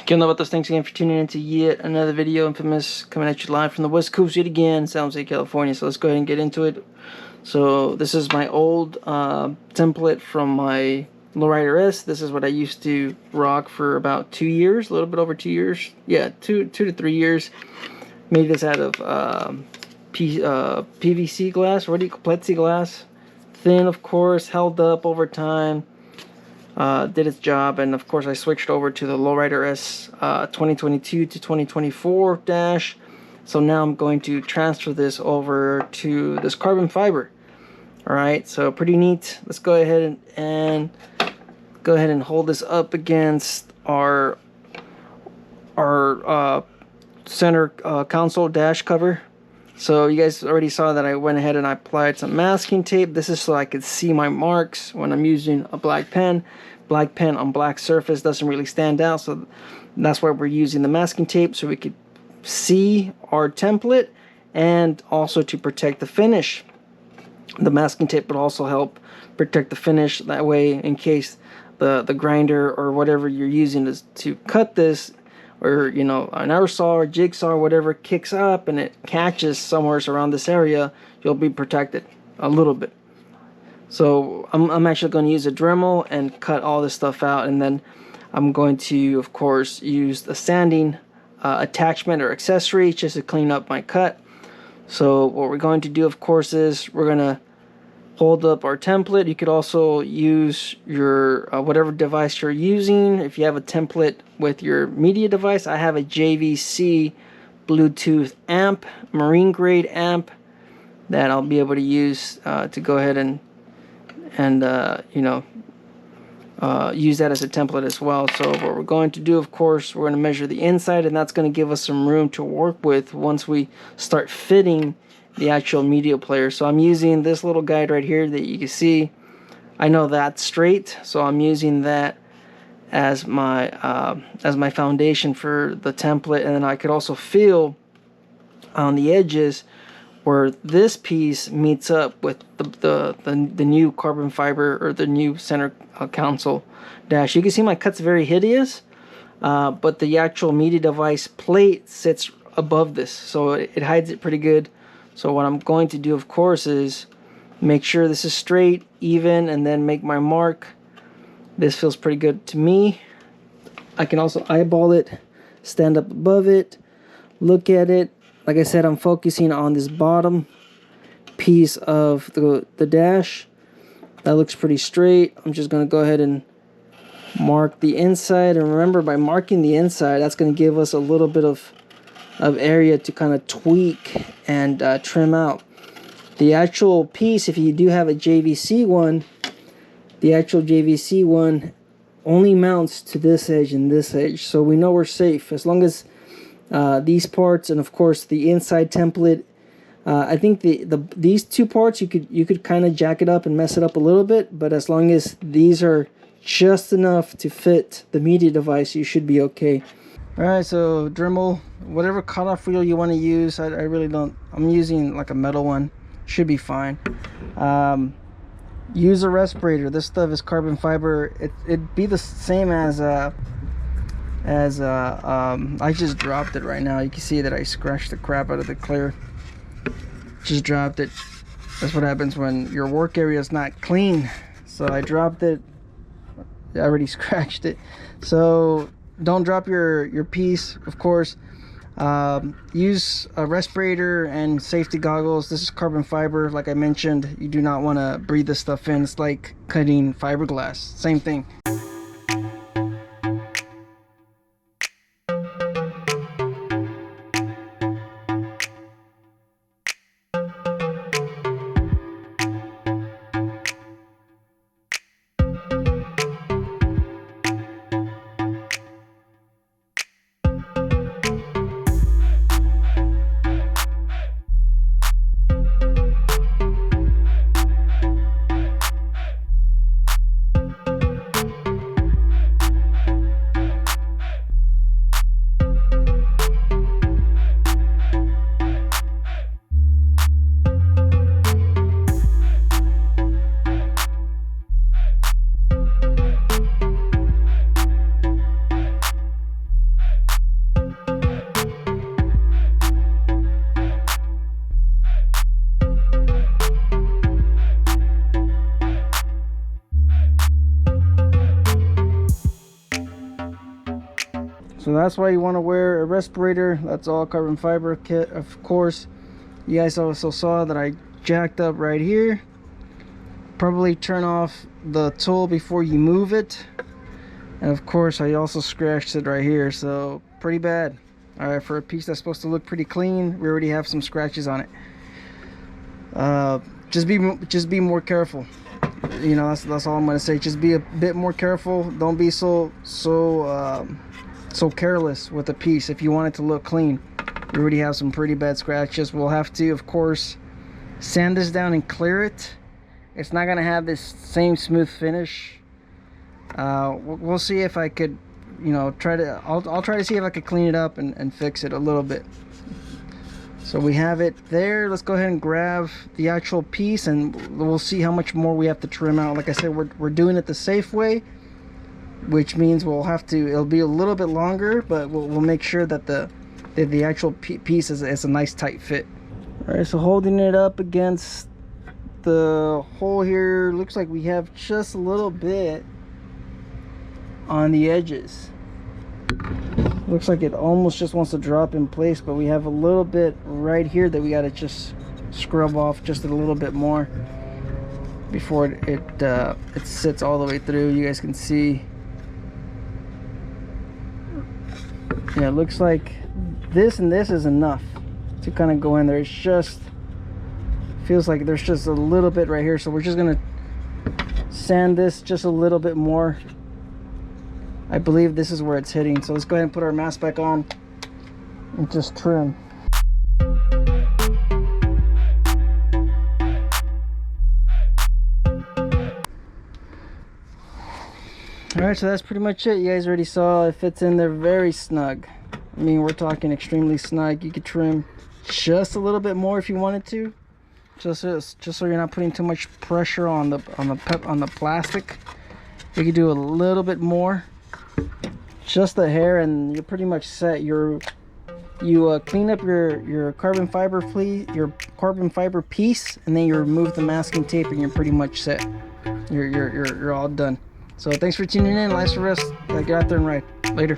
Killing about those, thanks again for tuning in to yet another video. Infamous coming at you live from the West Coast yet again, San Jose, California. So let's go ahead and get into it. So this is my old template from my Lowrider S. This is what I used to rock for about 2 years, a little bit over 2 years. Yeah, two to 3 years. Made this out of PVC glass, or what do you call plexiglass? Thin, of course, held up over time. Did its job, and of course I switched over to the Lowrider S 2022 to 2024 dash. So now I'm going to transfer this over to this carbon fiber. Alright, so pretty neat. Let's go ahead and hold this up against our center console dash cover. So you guys already saw that I went ahead and I applied some masking tape. This is so I could see my marks when I'm using a black pen. Black pen on black surface doesn't really stand out, so that's why we're using the masking tape, so we could see our template and also to protect the finish. The masking tape would also help protect the finish. That way, in case the grinder or whatever you're using to cut this, or you know, an aerosol or jigsaw or whatever kicks up and it catches somewhere around this area, you'll be protected a little bit. So I'm actually going to use a Dremel and cut all this stuff out, and then I'm going to, of course, use the sanding attachment or accessory just to clean up my cut. So what we're going to do, of course, is we're going to hold up our template. You could also use your whatever device you're using. If you have a template with your media device, I have a JVC Bluetooth amp, marine grade amp, that I'll be able to use to go ahead and use that as a template as well. So what we're going to do, of course, we're going to measure the inside, and that's going to give us some room to work with once we start fitting the actual media player. So I'm using this little guide right here that you can see. I know that's straight, so I'm using that as my foundation for the template, and then I could also feel on the edges where this piece meets up with the new carbon fiber, or the new center console dash. You can see my cut's very hideous, but the actual media device plate sits above this, so it hides it pretty good. So what I'm going to do, of course, is make sure this is straight, even, and then make my mark. This feels pretty good to me. I can also eyeball it, stand up above it, look at it. Like I said, I'm focusing on this bottom piece of the dash. That looks pretty straight. I'm just going to go ahead and mark the inside. And remember, by marking the inside, that's going to give us a little bit of area to kind of tweak and trim out. The actual piece, if you do have a JVC one, the actual JVC one only mounts to this edge and this edge. So we know we're safe as long as these parts, and of course the inside template, I think these two parts you could kind of jack it up and mess it up a little bit, but as long as these are just enough to fit the media device, you should be okay. Alright, so Dremel, whatever cutoff wheel you want to use, I really don't, I'm using like a metal one, should be fine. Use a respirator. This stuff is carbon fiber. It'd be the same as I just dropped it right now. You can see that I scratched the crap out of the clear. Just dropped it. That's what happens when your work area is not clean. So I dropped it. I already scratched it. So don't drop your piece, of course. Use a respirator and safety goggles. This is carbon fiber, like I mentioned. You do not want to breathe this stuff in. It's like cutting fiberglass. Same thing. So that's why you want to wear a respirator. That's all carbon fiber kit. Of course, you guys also saw that I jacked up right here. Probably turn off the tool before you move it. And of course, I also scratched it right here, so pretty bad. All right, for a piece that's supposed to look pretty clean, we already have some scratches on it. Just be more careful. You know, that's all I'm gonna say. Just be a bit more careful. Don't be so careless with a piece. If you want it to look clean, we already have some pretty bad scratches. We'll have to, of course, sand this down and clear it. It's not gonna have this same smooth finish. We'll see if I could, you know, I'll try to see if I could clean it up and fix it a little bit. So we have it there. Let's go ahead and grab the actual piece, and we'll see how much more we have to trim out. Like I said, we're doing it the safe way, which means we'll have to, it'll be a little bit longer, but we'll make sure that the actual piece is a nice tight fit. All right, so holding it up against the hole here, looks like we have just a little bit on the edges. Looks like it almost just wants to drop in place, but we have a little bit right here that we got to just scrub off just a little bit more before it sits all the way through. You guys can see, yeah, it looks like this and this is enough to kind of go in there. It's just feels like there's just a little bit right here, so we're just gonna sand this just a little bit more. I believe this is where it's hitting, so let's go ahead and put our mask back on and just trim. Alright, so that's pretty much it. You guys already saw it fits in there very snug. I mean, we're talking extremely snug. You could trim just a little bit more if you wanted to, just so you're not putting too much pressure on the plastic. You could do a little bit more, just the hair, and you're pretty much set. You clean up your carbon fiber piece, and then you remove the masking tape, and you're pretty much set. You're all done. So thanks for tuning in. Life's a rest. Get out there and ride. Later.